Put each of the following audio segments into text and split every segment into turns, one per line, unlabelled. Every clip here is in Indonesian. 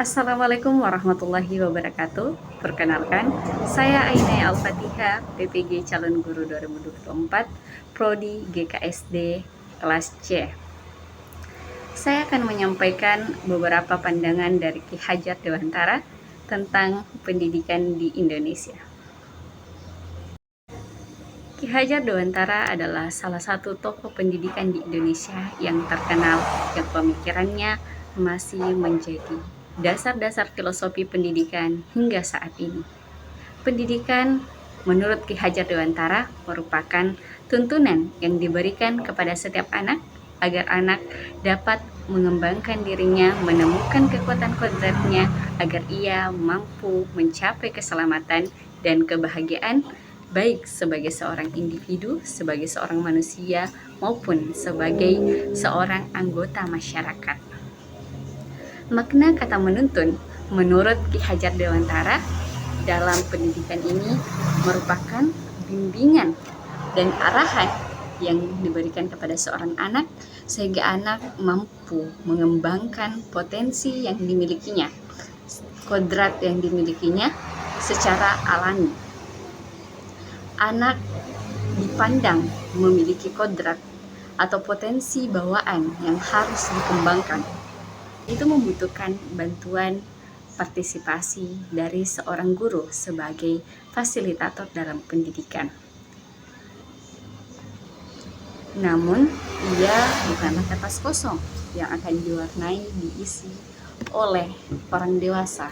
Assalamualaikum warahmatullahi wabarakatuh. Perkenalkan, saya Ainai Al-Fatihah, PPG Calon Guru 2024, Prodi GKSD kelas C. Saya akan menyampaikan beberapa pandangan dari Ki Hajar Dewantara tentang pendidikan di Indonesia. Ki Hajar Dewantara adalah salah satu tokoh pendidikan di Indonesia yang terkenal, yang pemikirannya masih menjadi dasar-dasar filosofi pendidikan hingga saat ini. Pendidikan menurut Ki Hajar Dewantara merupakan tuntunan yang diberikan kepada setiap anak agar anak dapat mengembangkan dirinya, menemukan kekuatan kodratnya agar ia mampu mencapai keselamatan dan kebahagiaan baik sebagai seorang individu, sebagai seorang manusia, maupun sebagai seorang anggota masyarakat. Makna kata menuntun menurut Ki Hajar Dewantara dalam pendidikan ini merupakan bimbingan dan arahan yang diberikan kepada seorang anak sehingga anak mampu mengembangkan potensi yang dimilikinya, kodrat yang dimilikinya secara alami. Anak dipandang memiliki kodrat atau potensi bawaan yang harus dikembangkan. Itu membutuhkan bantuan partisipasi dari seorang guru sebagai fasilitator dalam pendidikan. Namun, ia bukanlah kertas kosong yang akan diwarnai diisi oleh orang dewasa,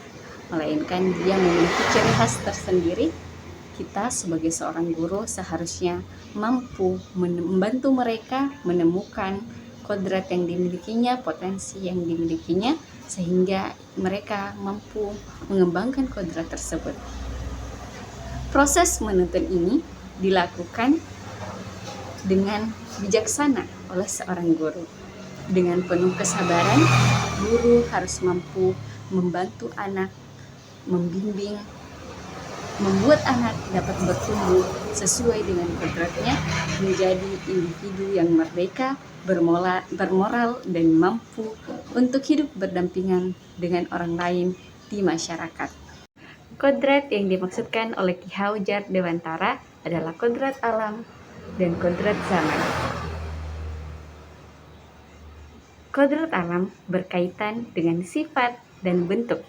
melainkan dia memiliki ciri khas tersendiri. Kita sebagai seorang guru seharusnya mampu membantu mereka menemukan kodrat yang dimilikinya, potensi yang dimilikinya, sehingga mereka mampu mengembangkan kodrat tersebut. Proses menuntun ini dilakukan dengan bijaksana oleh seorang guru. Dengan penuh kesabaran, guru harus mampu membantu anak, membimbing, membuat anak dapat bertumbuh sesuai dengan kodratnya menjadi individu yang merdeka, bermoral, dan mampu untuk hidup berdampingan dengan orang lain di masyarakat. Kodrat yang dimaksudkan oleh Ki Hajar Dewantara adalah kodrat alam dan kodrat zaman. Kodrat alam berkaitan dengan sifat dan bentuk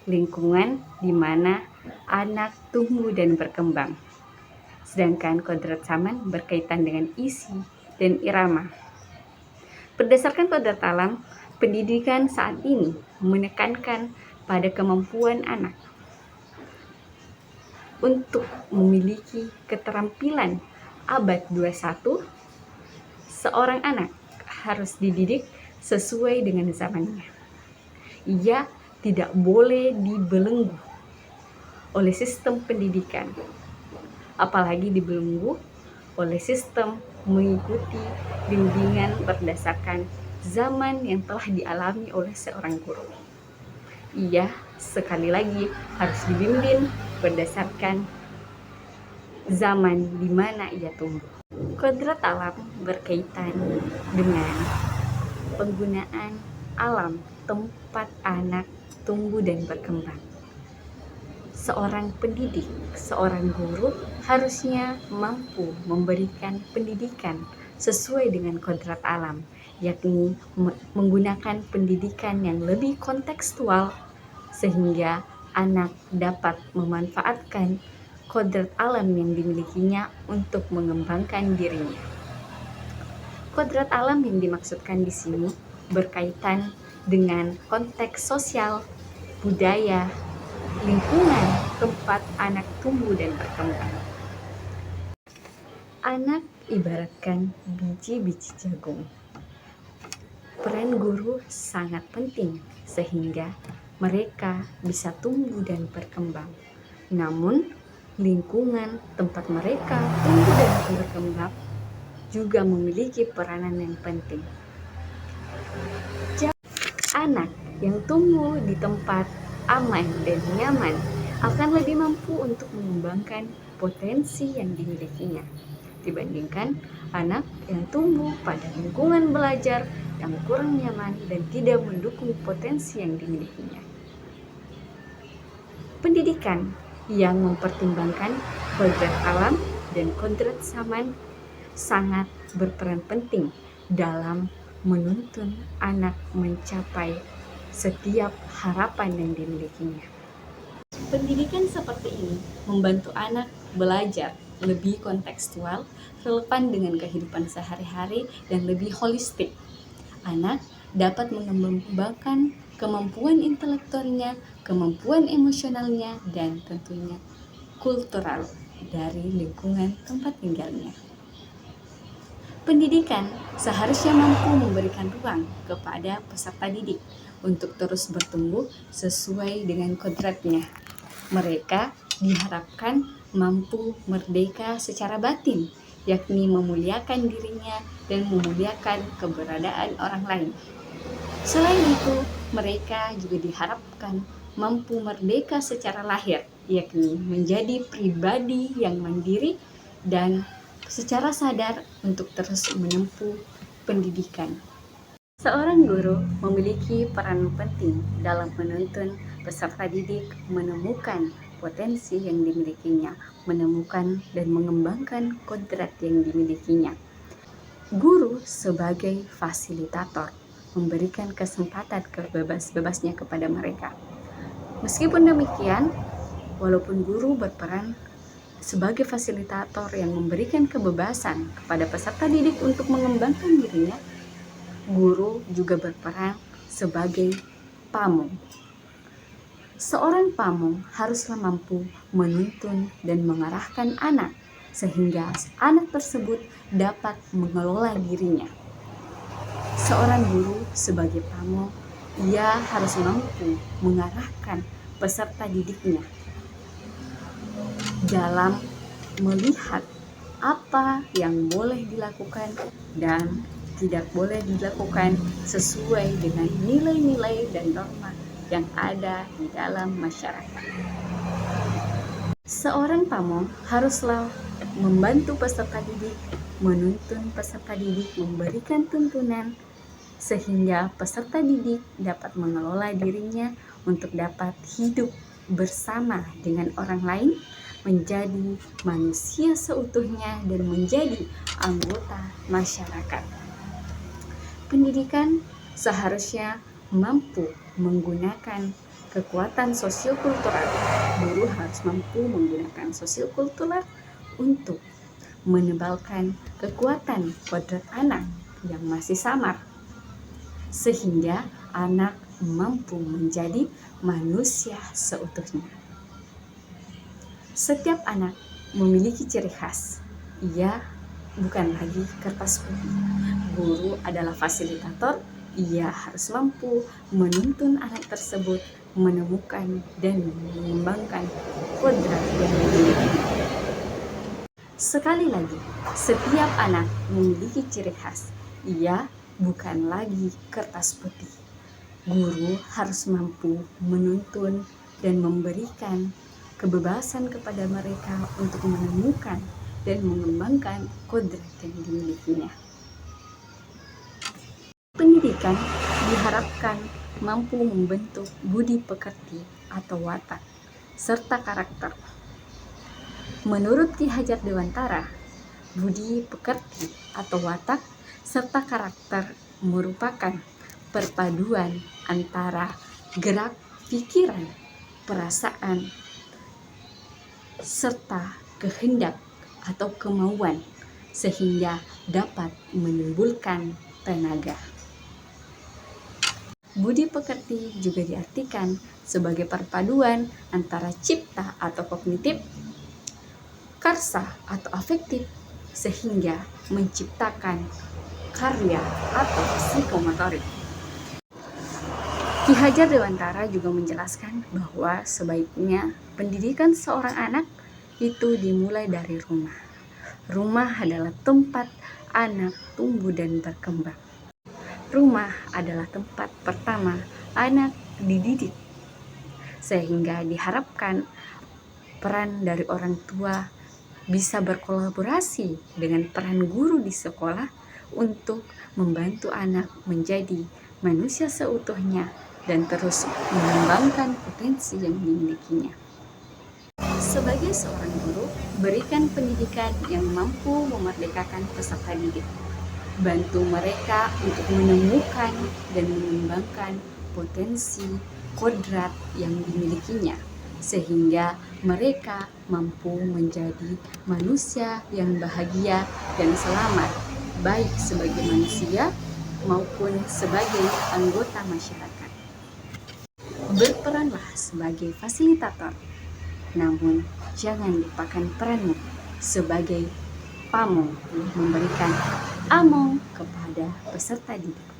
lingkungan di mana anak tumbuh dan berkembang. Sedangkan kodrat zaman berkaitan dengan isi dan irama. Berdasarkan kodrat alam, pendidikan saat ini menekankan pada kemampuan anak untuk memiliki keterampilan abad 21. Seorang anak harus dididik sesuai dengan zamannya. Ia tidak boleh dibelenggu oleh sistem pendidikan, apalagi dibelenggu oleh sistem mengikuti bimbingan berdasarkan zaman yang telah dialami oleh seorang guru. Ia sekali lagi harus dibimbing berdasarkan zaman di mana ia tumbuh. Kodrat alam berkaitan dengan penggunaan alam tempat anak tumbuh dan berkembang. Seorang pendidik, seorang guru harusnya mampu memberikan pendidikan sesuai dengan kodrat alam, yakni menggunakan pendidikan yang lebih kontekstual sehingga anak dapat memanfaatkan kodrat alam yang dimilikinya untuk mengembangkan dirinya. Kodrat alam yang dimaksudkan di sini berkaitan dengan konteks sosial, budaya, lingkungan tempat anak tumbuh dan berkembang. Anak ibaratkan biji-biji jagung. Peran guru sangat penting sehingga mereka bisa tumbuh dan berkembang. Namun, lingkungan tempat mereka tumbuh dan berkembang juga memiliki peranan yang penting. Anak yang tumbuh di tempat aman dan nyaman akan lebih mampu untuk mengembangkan potensi yang dimilikinya dibandingkan anak yang tumbuh pada lingkungan belajar yang kurang nyaman dan tidak mendukung potensi yang dimilikinya. Pendidikan yang mempertimbangkan kodrat alam dan kodrat zaman sangat berperan penting dalam menuntun anak mencapai setiap harapan yang dimilikinya. Pendidikan seperti ini membantu anak belajar lebih kontekstual, relevan dengan kehidupan sehari-hari, dan lebih holistik. Anak dapat mengembangkan kemampuan intelektualnya, kemampuan emosionalnya, dan tentunya kultural dari lingkungan tempat tinggalnya. Pendidikan seharusnya mampu memberikan ruang kepada peserta didik untuk terus bertumbuh sesuai dengan kodratnya. Mereka diharapkan mampu merdeka secara batin, yakni memuliakan dirinya dan memuliakan keberadaan orang lain. Selain itu, mereka juga diharapkan mampu merdeka secara lahir, yakni menjadi pribadi yang mandiri dan secara sadar untuk terus menempuh pendidikan. Seorang guru memiliki peran penting dalam menuntun peserta didik menemukan potensi yang dimilikinya, menemukan dan mengembangkan kodrat yang dimilikinya. Guru sebagai fasilitator memberikan kesempatan kebebas-bebasnya kepada mereka. Meskipun demikian, walaupun guru berperan sebagai fasilitator yang memberikan kebebasan kepada peserta didik untuk mengembangkan dirinya, guru juga berperan sebagai pamong. Seorang pamong haruslah mampu menuntun dan mengarahkan anak sehingga anak tersebut dapat mengelola dirinya. Seorang guru sebagai pamong, ia harus mampu mengarahkan peserta didiknya dalam melihat apa yang boleh dilakukan dan tidak boleh dilakukan sesuai dengan nilai-nilai dan norma yang ada di dalam masyarakat. Seorang pamong haruslah membantu peserta didik, menuntun peserta didik, memberikan tuntunan sehingga peserta didik dapat mengelola dirinya untuk dapat hidup bersama dengan orang lain, menjadi manusia seutuhnya dan menjadi anggota masyarakat. Pendidikan seharusnya mampu menggunakan kekuatan sosiokultural. Guru harus mampu menggunakan sosiokultural untuk menebalkan kekuatan kodrat anak yang masih samar, sehingga anak mampu menjadi manusia seutuhnya. Setiap anak memiliki ciri khas. Ia bukan lagi kertas putih. Guru adalah fasilitator. Ia harus mampu menuntun anak tersebut menemukan dan mengembangkan kodrat yang dimiliki. Sekali lagi, setiap anak memiliki ciri khas. Ia bukan lagi kertas putih. Guru harus mampu menuntun dan memberikan kebebasan kepada mereka untuk menemukan dan mengembangkan kodrat yang dimilikinya. Pendidikan diharapkan mampu membentuk budi pekerti atau watak serta karakter. Menurut Ki Hajar Dewantara, budi pekerti atau watak serta karakter merupakan perpaduan antara gerak pikiran, perasaan, serta kehendak atau kemauan sehingga dapat menimbulkan tenaga. Budi pekerti juga diartikan sebagai perpaduan antara cipta atau kognitif, karsa atau afektif sehingga menciptakan karya atau psikomotorik. Ki Hajar Dewantara juga menjelaskan bahwa sebaiknya pendidikan seorang anak itu dimulai dari rumah. Rumah adalah tempat anak tumbuh dan berkembang. Rumah adalah tempat pertama anak dididik, sehingga diharapkan peran dari orang tua bisa berkolaborasi dengan peran guru di sekolah untuk membantu anak menjadi manusia seutuhnya dan terus mengembangkan potensi yang dimilikinya. Sebagai seorang guru, berikan pendidikan yang mampu memerdekakan peserta didik. Bantu mereka untuk menemukan dan mengembangkan potensi kodrat yang dimilikinya, sehingga mereka mampu menjadi manusia yang bahagia dan selamat, baik sebagai manusia maupun sebagai anggota masyarakat. Berperanlah sebagai fasilitator, namun jangan lupakan peranmu sebagai pamong, memberikan among kepada peserta didik.